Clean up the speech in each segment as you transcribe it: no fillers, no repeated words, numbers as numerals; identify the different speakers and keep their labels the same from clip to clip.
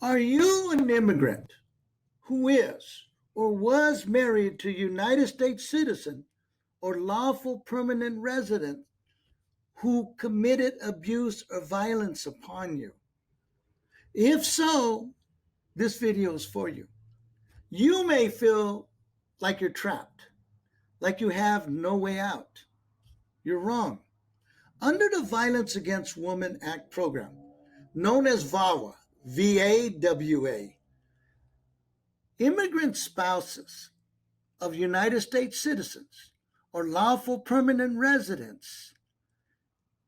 Speaker 1: Are you an immigrant who is or was married to a United States citizen or lawful permanent resident who committed abuse or violence upon you? If so, this video is for you. You may feel like you're trapped, like you have no way out. You're wrong. Under the Violence Against Women Act program, known as VAWA, VAWA, immigrant spouses of United States citizens or lawful permanent residents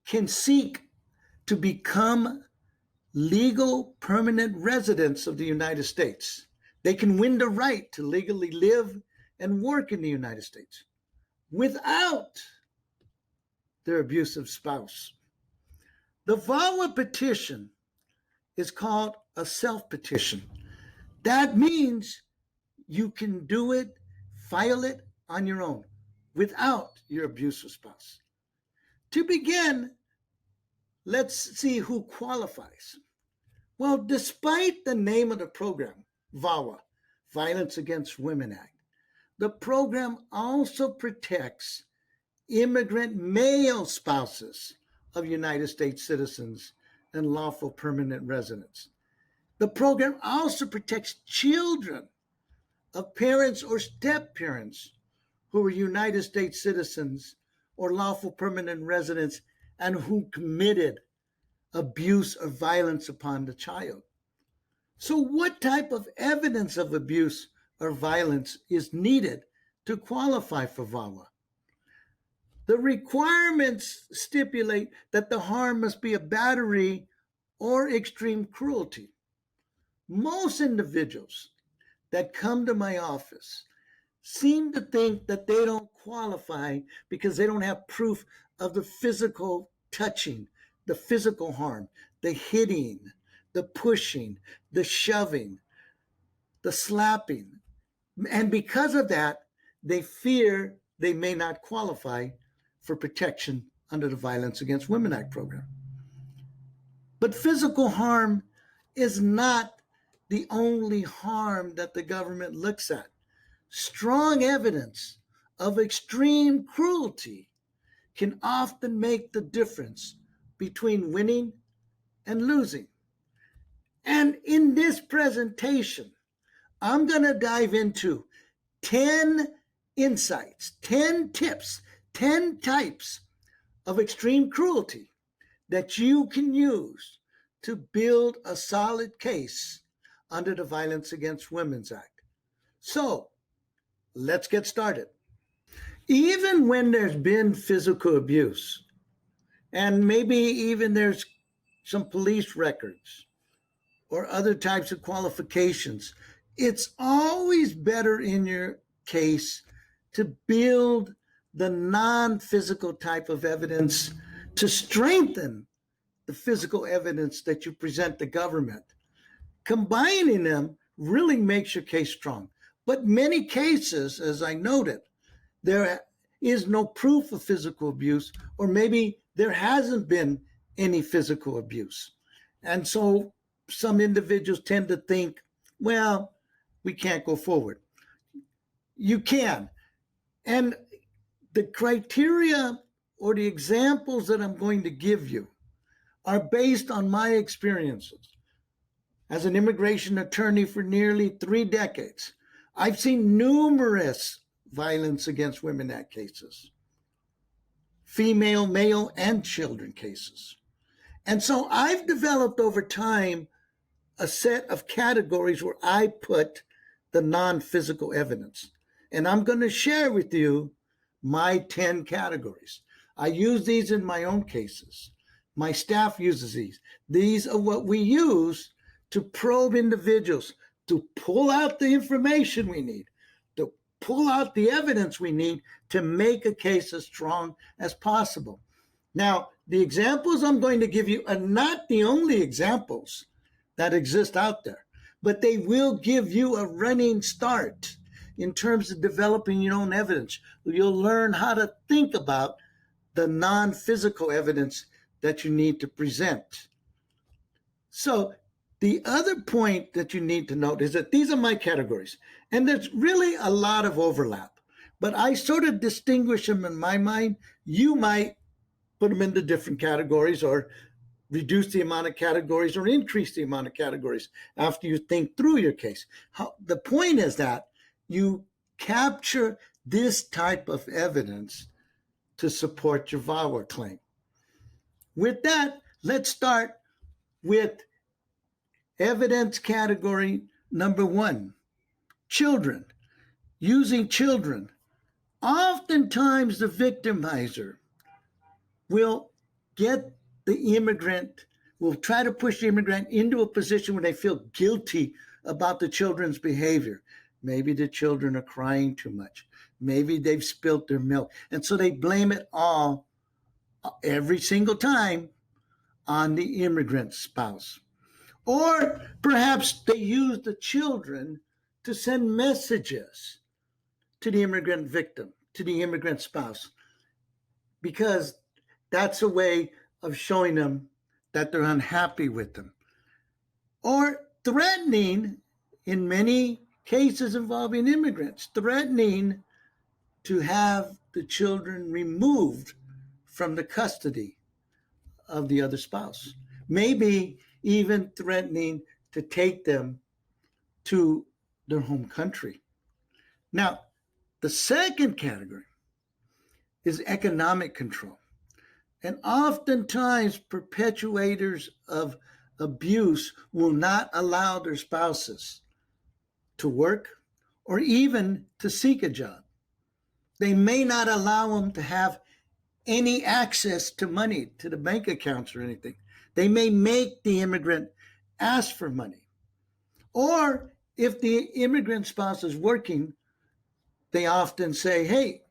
Speaker 1: can seek to become legal permanent residents of the United States. They can win the right to legally live and work in the United States without their abusive spouse. The VAWA petition is called a self-petition. That means you can do it, file it on your own without your abusive spouse. To begin, let's see who qualifies. Well, despite the name of the program, VAWA, Violence Against Women Act, the program also protects immigrant male spouses of United States citizens and lawful permanent residents. The program also protects children of parents or step-parents who are United States citizens or lawful permanent residents and who committed abuse or violence upon the child. So what type of evidence of abuse or violence is needed to qualify for VAWA? The requirements stipulate that the harm must be a battery or extreme cruelty. Most individuals that come to my office seem to think that they don't qualify because they don't have proof of the physical touching, the physical harm, the hitting, the pushing, the shoving, the slapping. And because of that, they fear they may not qualify for protection under the Violence Against Women Act program. But physical harm is not the only harm that the government looks at. Strong evidence of extreme cruelty can often make the difference between winning and losing. And in this presentation, I'm going to dive into 10 insights, 10 tips, 10 types of extreme cruelty that you can use to build a solid case under the Violence Against Women's Act. So, let's get started. Even when there's been physical abuse, and maybe even there's some police records or other types of qualifications, it's always better in your case to build the non-physical type of evidence to strengthen the physical evidence that you present the government. Combining them really makes your case strong. But many cases, as I noted, there is no proof of physical abuse, or maybe there hasn't been any physical abuse. And so some individuals tend to think, well, we can't go forward. You can. And the criteria or the examples that I'm going to give you are based on my experiences. As an immigration attorney for nearly 3 decades, I've seen numerous Violence Against Women Act cases, female, male, and children cases. And so I've developed over time a set of categories where I put the non-physical evidence. And I'm going to share with you my 10 categories. I use these in my own cases. My staff uses these. These are what we use to probe individuals, to pull out the information we need, to pull out the evidence we need to make a case as strong as possible. Now, the examples I'm going to give you are not the only examples that exist out there, but they will give you a running start in terms of developing your own evidence. You'll learn how to think about the non-physical evidence that you need to present. So The other point that you need to note is that these are my categories, and there's really a lot of overlap, but I sort of distinguish them in my mind. You might put them into different categories, or reduce the amount of categories, or increase the amount of categories after you think through your case. The point is that you capture this type of evidence to support your VAWA claim. With that, let's start with evidence category number 1, children. Using children. Oftentimes the victimizer will get the immigrant, will try to push the immigrant into a position where they feel guilty about the children's behavior. Maybe the children are crying too much. Maybe they've spilt their milk. And so they blame it all, every single time, on the immigrant spouse. Or perhaps they use the children to send messages to the immigrant victim, to the immigrant spouse, because that's a way of showing them that they're unhappy with them. Or threatening, in many cases involving immigrants, threatening to have the children removed from the custody of the other spouse. Maybe even threatening to take them to their home country. Now, the second category is economic control. And oftentimes, perpetuators of abuse will not allow their spouses to work or even to seek a job. They may not allow them to have any access to money, to the bank accounts or anything. They may make the immigrant ask for money. Or if the immigrant spouse is working, they often say, hey,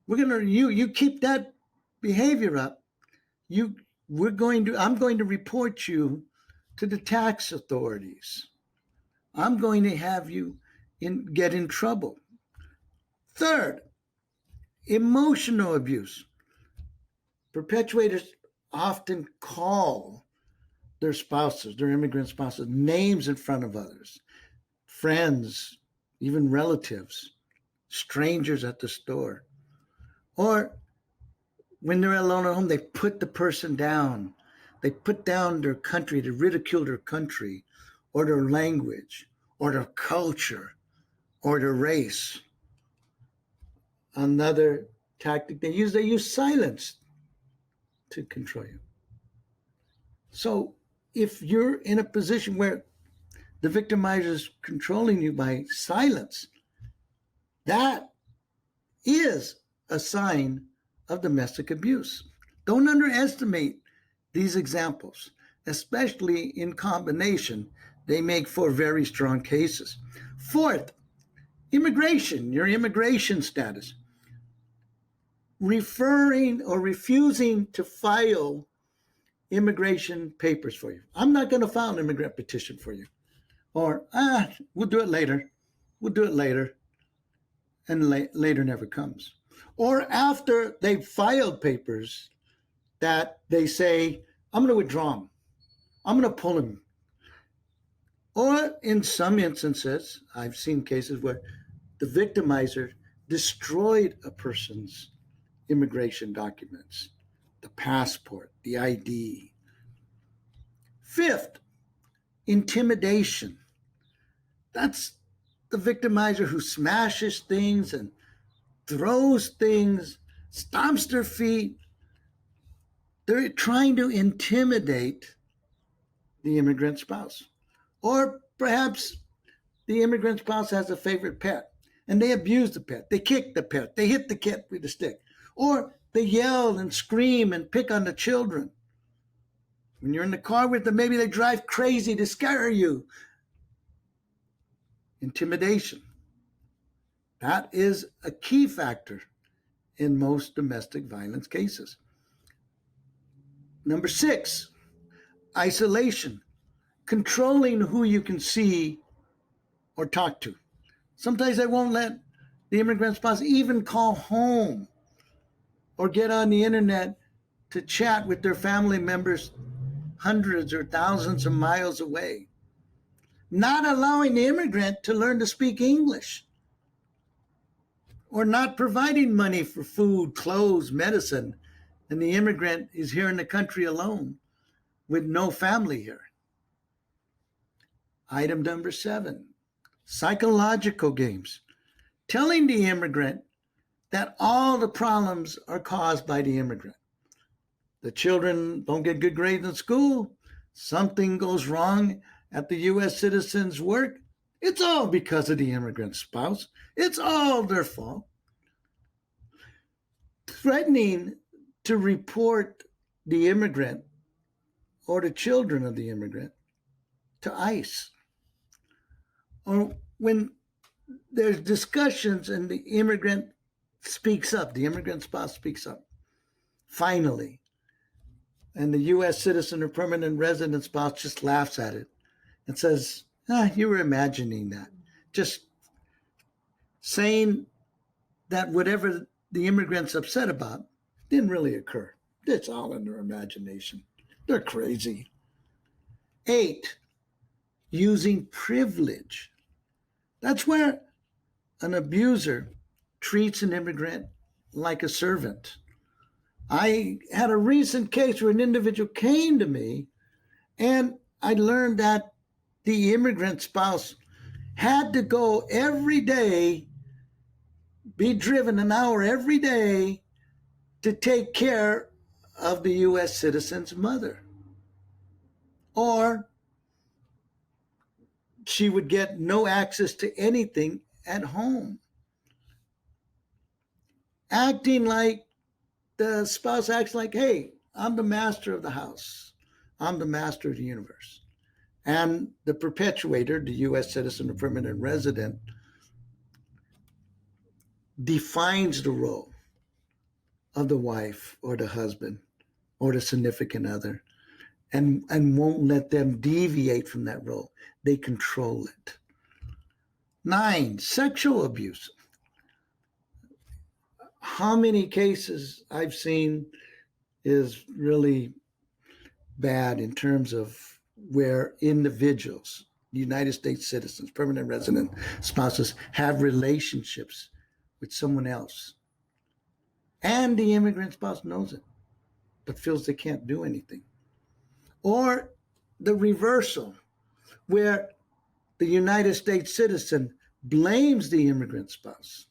Speaker 1: you keep that behavior up, I'm going to report you to the tax authorities. I'm going to have you get in trouble. Third, emotional abuse. Perpetuators often call their spouses, their immigrant spouses, names in front of others, friends, even relatives, strangers at the store. Or when they're alone at home, they put the person down. They put down their country, they ridicule their country, or their language, or their culture, or their race. Another tactic they use silence to control you. So if you're in a position where the victimizer is controlling you by silence, that is a sign of domestic abuse. Don't underestimate these examples, especially in combination. They make for very strong cases. Fourth, immigration, your immigration status. Referring or refusing to file immigration papers for you. I'm not going to file an immigrant petition for you. Or, we'll do it later. We'll do it later. And later never comes. Or after they've filed papers that they say, I'm going to withdraw them. I'm going to pull them. Or in some instances, I've seen cases where the victimizer destroyed a person's immigration documents, the passport, the ID. Fifth, intimidation. That's the victimizer who smashes things and throws things, stomps their feet. They're trying to intimidate the immigrant spouse. Or perhaps the immigrant spouse has a favorite pet and they abuse the pet. They kick the pet. They hit the cat with a stick. Or they yell and scream and pick on the children. When you're in the car with them, maybe they drive crazy to scare you. Intimidation. That is a key factor in most domestic violence cases. Number 6, isolation. Controlling who you can see or talk to. Sometimes they won't let the immigrant spouse even call home or get on the internet to chat with their family members hundreds or thousands of miles away, not allowing the immigrant to learn to speak English, or not providing money for food, clothes, medicine, and the immigrant is here in the country alone with no family here. Item number 7, psychological games, telling the immigrant that all the problems are caused by the immigrant. The children don't get good grades in school, something goes wrong at the U.S. citizen's work, it's all because of the immigrant spouse. It's all their fault. Threatening to report the immigrant or the children of the immigrant to ICE. Or when there's discussions and the immigrant speaks up, the immigrant spouse speaks up, finally, and the U.S. citizen or permanent resident spouse just laughs at it and says, you were imagining that. Just saying that whatever the immigrant's upset about didn't really occur. It's all in their imagination. They're crazy. 8, using privilege. That's where an abuser treats an immigrant like a servant. I had a recent case where an individual came to me and I learned that the immigrant spouse had to go every day, be driven an hour every day to take care of the U.S. citizen's mother. Or she would get no access to anything at home. Acting like the spouse acts like, hey, I'm the master of the house. I'm the master of the universe. And the perpetuator, the U.S. citizen or permanent resident, defines the role of the wife or the husband or the significant other and won't let them deviate from that role. They control it. 9, sexual abuse. How many cases I've seen is really bad in terms of where individuals, United States citizens, permanent resident spouses, have relationships with someone else. And the immigrant spouse knows it, but feels they can't do anything. Or the reversal, where the United States citizen blames the immigrant spouse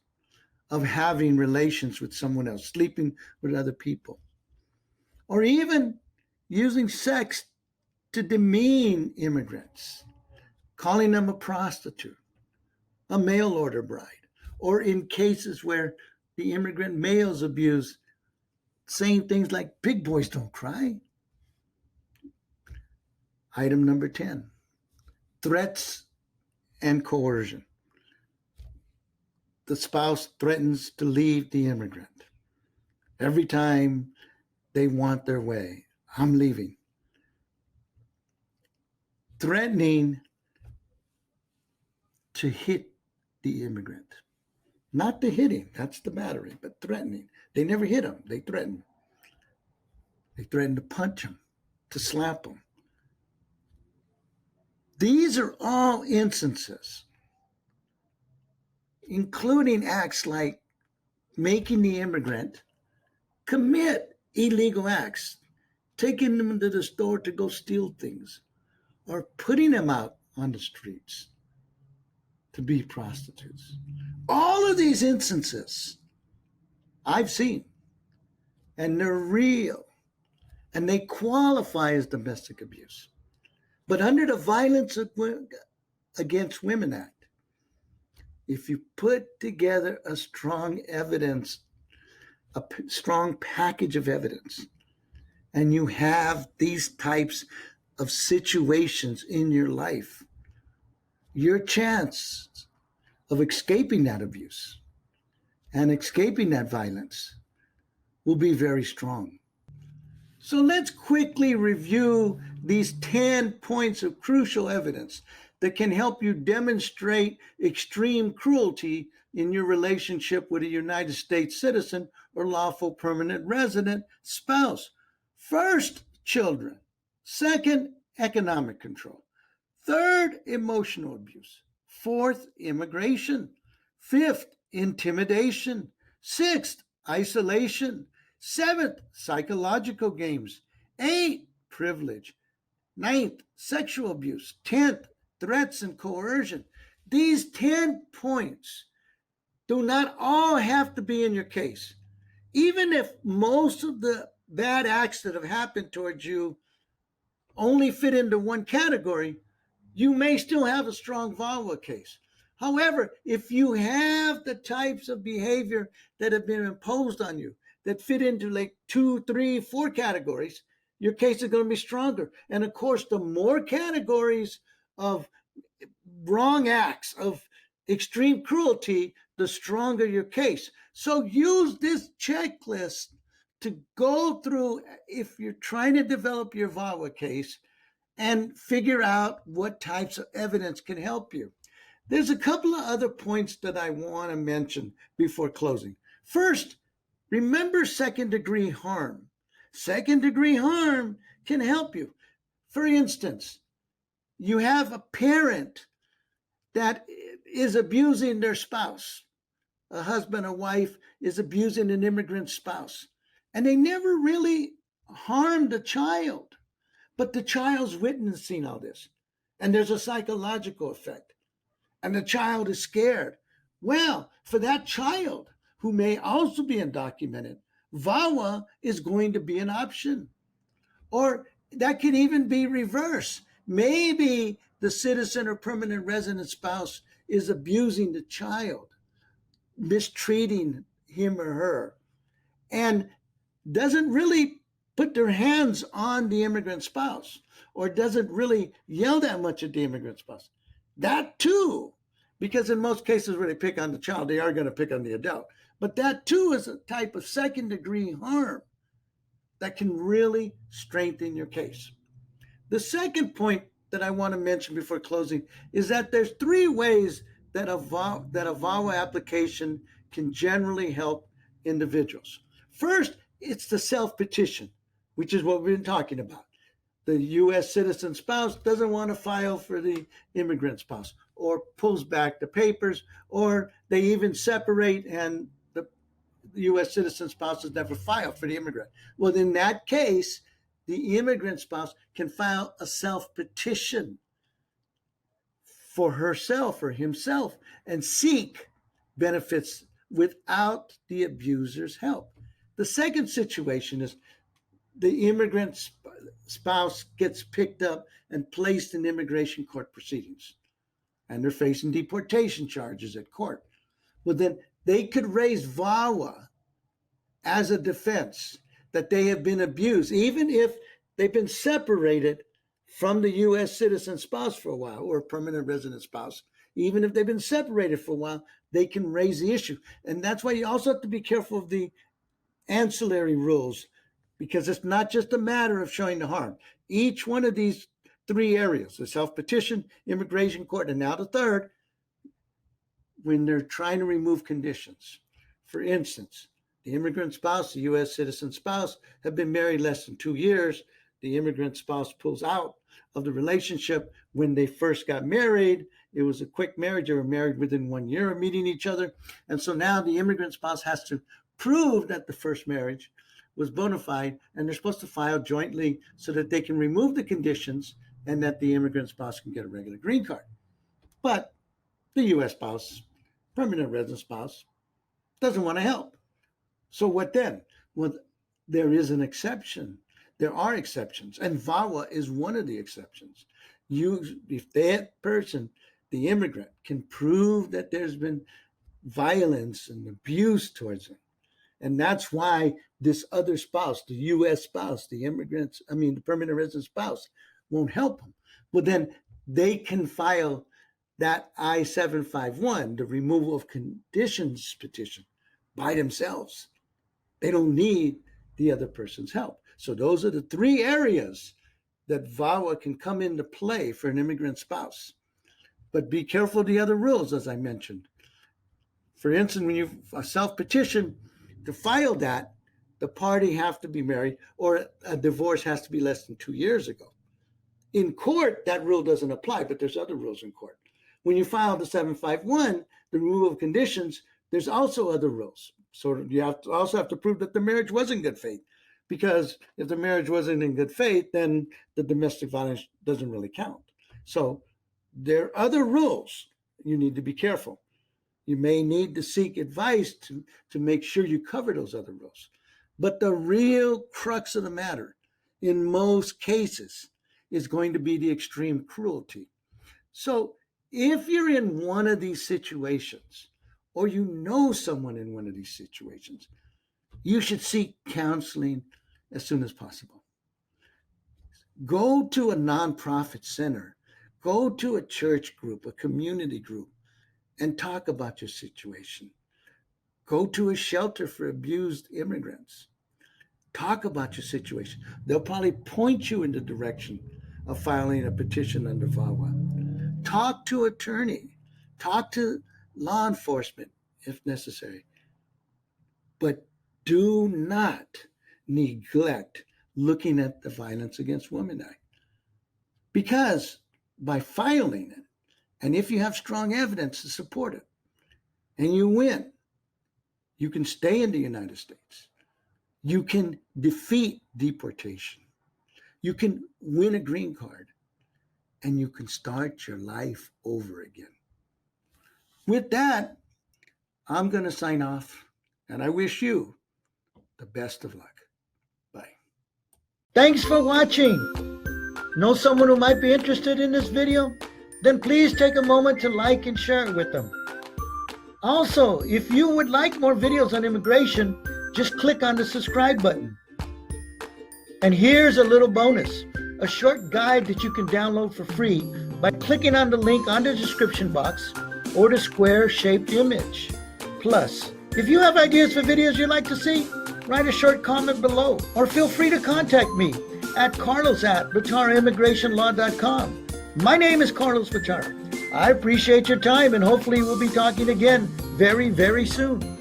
Speaker 1: of having relations with someone else, sleeping with other people, or even using sex to demean immigrants, calling them a prostitute, a mail order bride, or in cases where the immigrant males abuse, saying things like, big boys don't cry. Item number 10, threats and coercion. The spouse threatens to leave the immigrant. Every time they want their way, I'm leaving. Threatening to hit the immigrant. Not to hit him, that's the battery, but threatening. They never hit him, they threaten. They threaten to punch him, to slap him. These are all instances, including acts like making the immigrant commit illegal acts, taking them to the store to go steal things, or putting them out on the streets to be prostitutes. All of these instances I've seen, and they're real, and they qualify as domestic abuse. But under the Violence Against Women Act, if you put together a strong evidence, a strong package of evidence, and you have these types of situations in your life, your chance of escaping that abuse and escaping that violence will be very strong. So let's quickly review these 10 points of crucial evidence that can help you demonstrate extreme cruelty in your relationship with a United States citizen or lawful permanent resident spouse. First, children. Second, economic control. Third, emotional abuse. Fourth, immigration. Fifth, intimidation. Sixth, isolation. Seventh, psychological games. Eighth, privilege. Ninth, sexual abuse. 10th, threats and coercion. These 10 points do not all have to be in your case. Even if most of the bad acts that have happened towards you only fit into one category, you may still have a strong VAWA case. However, if you have the types of behavior that have been imposed on you that fit into like 2, 3, 4 categories, your case is going to be stronger. And of course, the more categories of wrong acts, of extreme cruelty, the stronger your case. So use this checklist to go through if you're trying to develop your VAWA case and figure out what types of evidence can help you. There's a couple of other points that I want to mention before closing. First, remember second-degree harm. Second-degree harm can help you. For instance, you have a parent that is abusing their spouse. A husband or wife is abusing an immigrant spouse, and they never really harmed the child, but the child's witnessing all this, and there's a psychological effect, and the child is scared. Well, for that child, who may also be undocumented, VAWA is going to be an option. Or that can even be reverse. Maybe the citizen or permanent resident spouse is abusing the child, mistreating him or her, and doesn't really put their hands on the immigrant spouse, or doesn't really yell that much at the immigrant spouse. That too, because in most cases where they pick on the child, they are going to pick on the adult. But that too is a type of second-degree harm that can really strengthen your case. The second point that I want to mention before closing is that there's 3 ways that a VAWA application can generally help individuals. First, it's the self-petition, which is what we've been talking about. The U.S. citizen spouse doesn't want to file for the immigrant spouse, or pulls back the papers, or they even separate and the U.S. citizen spouse has never filed for the immigrant. Well, in that case, the immigrant spouse can file a self-petition for herself or himself and seek benefits without the abuser's help. The second situation is the immigrant spouse gets picked up and placed in immigration court proceedings, and they're facing deportation charges at court. Well, then they could raise VAWA as a defense that they have been abused, even if they've been separated from the U.S. citizen spouse for a while, or permanent resident spouse. Even if they've been separated for a while, they can raise the issue. And that's why you also have to be careful of the ancillary rules, because it's not just a matter of showing the harm. Each one of these 3 areas, the self-petition, immigration court, and now the third, when they're trying to remove conditions. For instance, the immigrant spouse, the U.S. citizen spouse, have been married less than 2 years. The immigrant spouse pulls out of the relationship. When they first got married, it was a quick marriage. They were married within 1 year of meeting each other. And so now the immigrant spouse has to prove that the first marriage was bona fide, and they're supposed to file jointly so that they can remove the conditions and that the immigrant spouse can get a regular green card. But the U.S. spouse, permanent resident spouse, doesn't want to help. So what then? Well, there is an exception. There are exceptions, and VAWA is one of the exceptions. If that person, the immigrant, can prove that there's been violence and abuse towards them, and that's why this other spouse, the U.S. spouse, the permanent resident spouse, won't help them. Well, then they can file that I-751, the removal of conditions petition, by themselves. They don't need the other person's help. So those are the 3 areas that VAWA can come into play for an immigrant spouse. But be careful of the other rules, as I mentioned. For instance, when you self-petition, to file that, the party have to be married, or a divorce has to be less than 2 years ago. In court, that rule doesn't apply, but there's other rules in court. When you file the 751, the rule of conditions, there's also other rules. So you also have to prove that the marriage was in good faith, because if the marriage wasn't in good faith, then the domestic violence doesn't really count. So there are other rules. You need to be careful. You may need to seek advice to make sure you cover those other rules. But the real crux of the matter, in most cases, is going to be the extreme cruelty. So if you're in one of these situations, or you know someone in one of these situations, you should seek counseling as soon as possible. Go to a nonprofit center, go to a church group, a community group, and talk about your situation. Go to a shelter for abused immigrants. Talk about your situation. They'll probably point you in the direction of filing a petition under VAWA. Talk to an attorney. Talk to law enforcement if necessary. But do not neglect looking at the Violence Against Women Act. Because by filing it, and if you have strong evidence to support it, and you win, you can stay in the United States. You can defeat deportation. You can win a green card, and you can start your life over again. With that, I'm going to sign off, and I wish you the best of luck. Bye. Thanks for watching. Know someone who might be interested in this video? Then please take a moment to like and share it with them. Also, if you would like more videos on immigration, just click on the subscribe button. And here's a little bonus, a short guide that you can download for free by clicking on the link on the description box or the square-shaped image. Plus, if you have ideas for videos you'd like to see, write a short comment below, or feel free to contact me at carlos@VataraImmigrationLaw.com. My name is Carlos Vatara. I appreciate your time, and hopefully we'll be talking again very, very soon.